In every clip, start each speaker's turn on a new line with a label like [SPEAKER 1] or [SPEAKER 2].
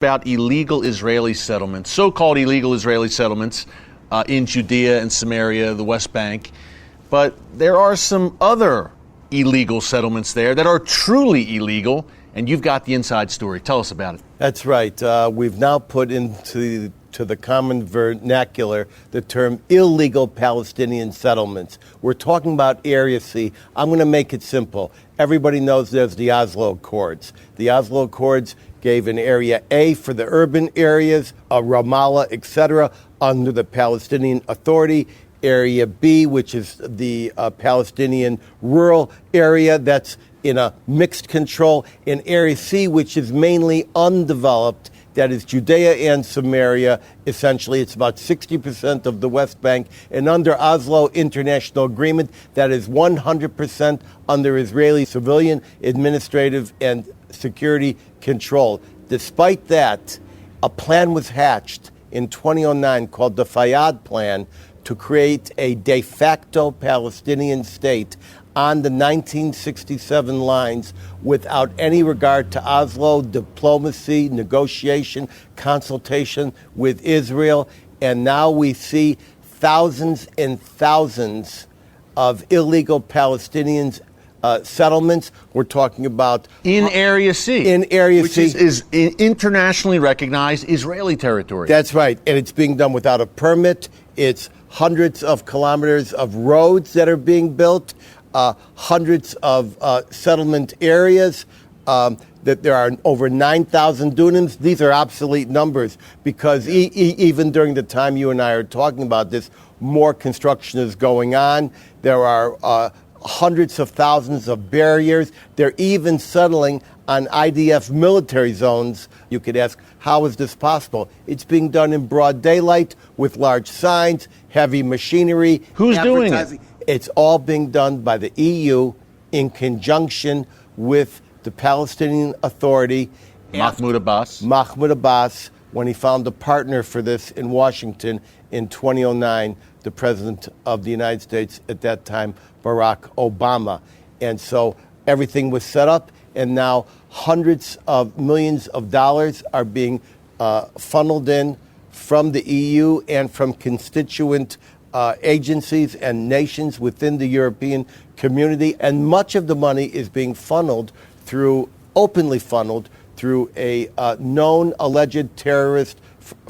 [SPEAKER 1] about illegal Israeli settlements, so-called illegal Israeli settlements in Judea and Samaria, the West Bank. But there are some other illegal settlements there that are truly illegal, and you've got the inside story. Tell us about it.
[SPEAKER 2] That's right. We've now put into the common vernacular the term illegal Palestinian settlements. We're talking about Area C. I'm going to make it simple. Everybody knows there's the Oslo Accords. The Oslo Accords gave an Area A for the urban areas, Ramallah, etc., under the Palestinian Authority. Area B, which is the Palestinian rural area, that's in a mixed control. In Area C, which is mainly undeveloped, that is Judea and Samaria. Essentially, it's about 60% of the West Bank. And under Oslo International Agreement, that is 100% under Israeli civilian, administrative, and security control. Despite that, a plan was hatched in 2009 called the Fayyad Plan to create a de facto Palestinian state on the 1967 lines without any regard to Oslo, diplomacy, negotiation, consultation with Israel. And now we see thousands and thousands of illegal Palestinians settlements. We're talking about
[SPEAKER 1] in Area C.
[SPEAKER 2] In Area
[SPEAKER 1] which
[SPEAKER 2] C.
[SPEAKER 1] is internationally recognized Israeli territory.
[SPEAKER 2] That's right. And it's being done without a permit. It's hundreds of kilometers of roads that are being built, hundreds of settlement areas, that there are over 9,000 dunams. These are obsolete numbers because even during the time you and I are talking about this, more construction is going on. There are hundreds of thousands of barriers. They're even settling on IDF military zones. You could ask, how is this possible? It's being done in broad daylight with large signs, heavy machinery.
[SPEAKER 1] Who's doing it?
[SPEAKER 2] It's all being done by the EU in conjunction with the Palestinian Authority.
[SPEAKER 1] Mahmoud Abbas.
[SPEAKER 2] Mahmoud Abbas, when he found a partner for this in Washington in 2009, the President of the United States at that time, Barack Obama. And so everything was set up, and now hundreds of millions of dollars are being funneled in from the EU and from constituent agencies and nations within the European community. And much of the money is being openly funneled through a known alleged terrorist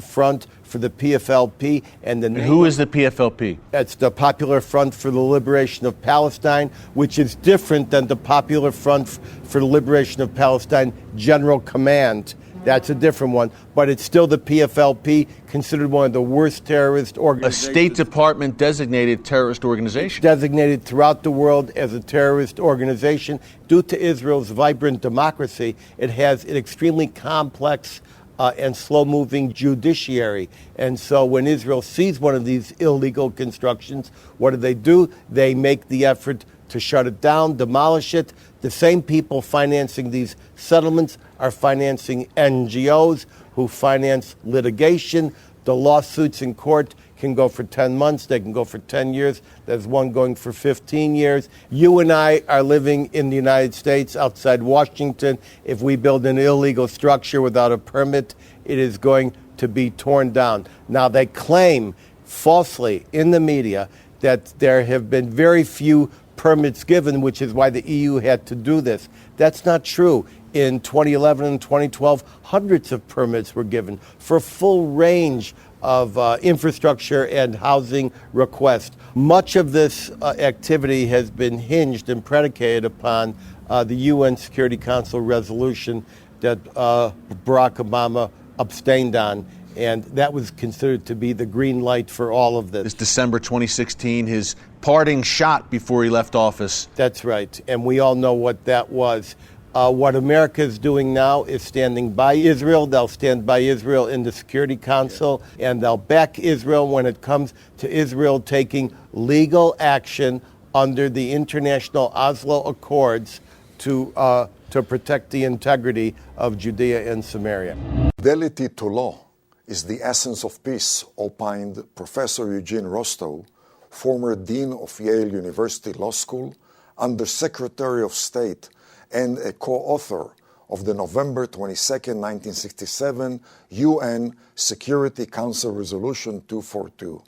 [SPEAKER 2] front for the PFLP. And
[SPEAKER 1] who is the PFLP?
[SPEAKER 2] That's the Popular Front for the Liberation of Palestine, which is different than the Popular Front for the Liberation of Palestine General Command. That's a different one, but it's still the PFLP, considered one of the worst terrorist organizations.
[SPEAKER 1] A State Department designated terrorist organization.
[SPEAKER 2] Designated throughout the world as a terrorist organization. Due to Israel's vibrant democracy, it has an extremely complex and slow-moving judiciary. And so when Israel sees one of these illegal constructions, what do? They make the effort to shut it down, demolish it. The same people financing these settlements are financing NGOs who finance litigation. The lawsuits in court can go for 10 months. They can go for 10 years. There's one going for 15 years. You and I are living in the United States outside Washington. If we build an illegal structure without a permit, it is going to be torn down. Now, they claim falsely in the media that there have been very few permits given, which is why the EU had to do this. That's not true. In 2011 and 2012, hundreds of permits were given for a full range of infrastructure and housing requests. Much of this activity has been hinged and predicated upon the UN Security Council resolution that Barack Obama abstained on. And that was considered to be the green light for all of this.
[SPEAKER 1] This December 2016, his parting shot before he left office.
[SPEAKER 2] That's right. And we all know what that was. What America is doing now is standing by Israel. They'll stand by Israel in the Security Council, and they'll back Israel when it comes to Israel taking legal action under the international Oslo Accords to protect the integrity of Judea and Samaria.
[SPEAKER 3] Fidelity to law is the essence of peace, opined Professor Eugene Rostow, former Dean of Yale University Law School, Undersecretary of State, and a co-author of the November 22, 1967 UN Security Council Resolution 242.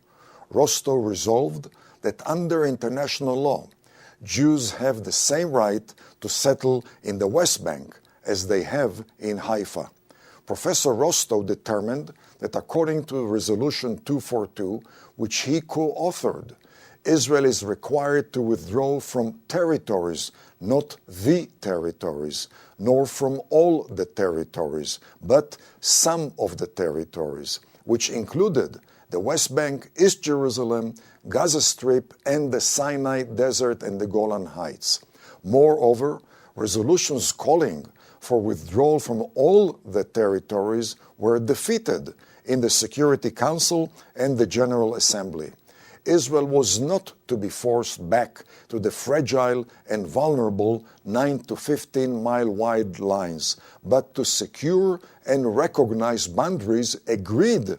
[SPEAKER 3] Rostow resolved that under international law, Jews have the same right to settle in the West Bank as they have in Haifa. Professor Rostow determined that according to Resolution 242, which he co-authored, Israel is required to withdraw from territories, not the territories, nor from all the territories, but some of the territories, which included the West Bank, East Jerusalem, Gaza Strip, and the Sinai Desert and the Golan Heights. Moreover, resolutions calling for withdrawal from all the territories were defeated in the Security Council and the General Assembly. Israel was not to be forced back to the fragile and vulnerable 9 to 15 mile wide lines, but to secure and recognize boundaries agreed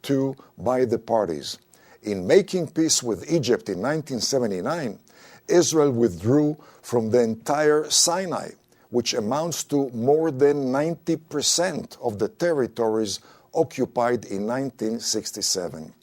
[SPEAKER 3] to by the parties. In making peace with Egypt in 1979, Israel withdrew from the entire Sinai, which amounts to more than 90% of the territories occupied in 1967.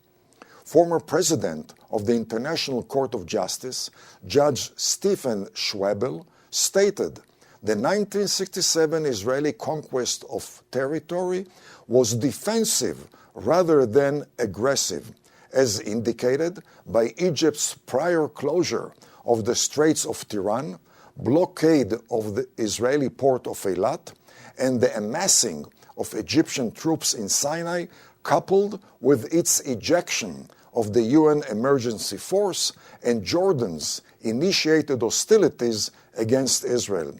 [SPEAKER 3] Former President of the International Court of Justice, Judge Stephen Schwebel, stated the 1967 Israeli conquest of territory was defensive rather than aggressive, as indicated by Egypt's prior closure of the Straits of Tiran, blockade of the Israeli port of Eilat, and the amassing of Egyptian troops in Sinai, coupled with its ejection of the UN Emergency Force and Jordan's initiated hostilities against Israel.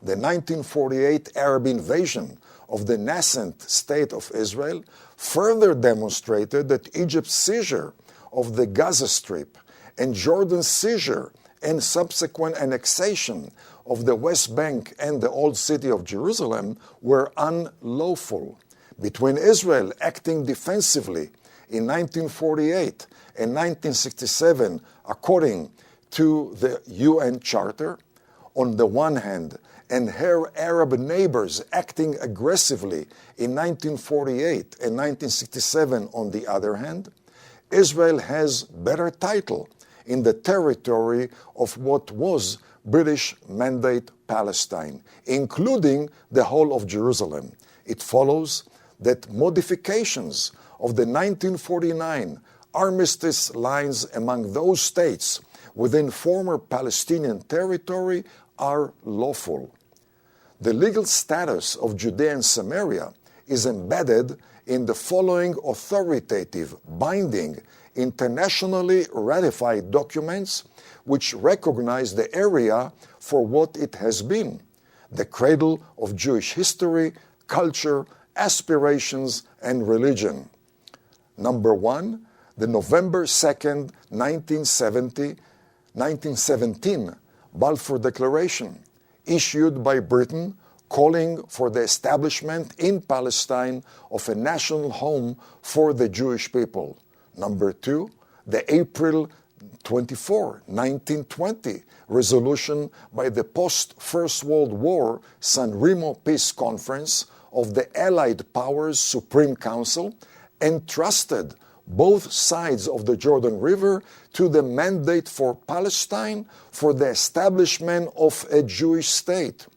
[SPEAKER 3] The 1948 Arab invasion of the nascent State of Israel further demonstrated that Egypt's seizure of the Gaza Strip and Jordan's seizure and subsequent annexation of the West Bank and the Old City of Jerusalem were unlawful. Between Israel acting defensively in 1948 and 1967, according to the UN Charter, on the one hand, and her Arab neighbors acting aggressively in 1948 and 1967 on the other hand, Israel has better title in the territory of what was British Mandate Palestine, including the whole of Jerusalem. It follows that modifications of the 1949 armistice lines among those states within former Palestinian territory are lawful. The legal status of Judea and Samaria is embedded in the following authoritative, binding, internationally ratified documents which recognize the area for what it has been, the cradle of Jewish history, culture, aspirations, and religion. Number one, the November 2nd, 1917 Balfour Declaration, issued by Britain, calling for the establishment in Palestine of a national home for the Jewish people. Number two, the April 24, 1920 resolution by the post-First World War San Remo Peace Conference of the Allied Powers Supreme Council entrusted both sides of the Jordan River to the mandate for Palestine for the establishment of a Jewish state.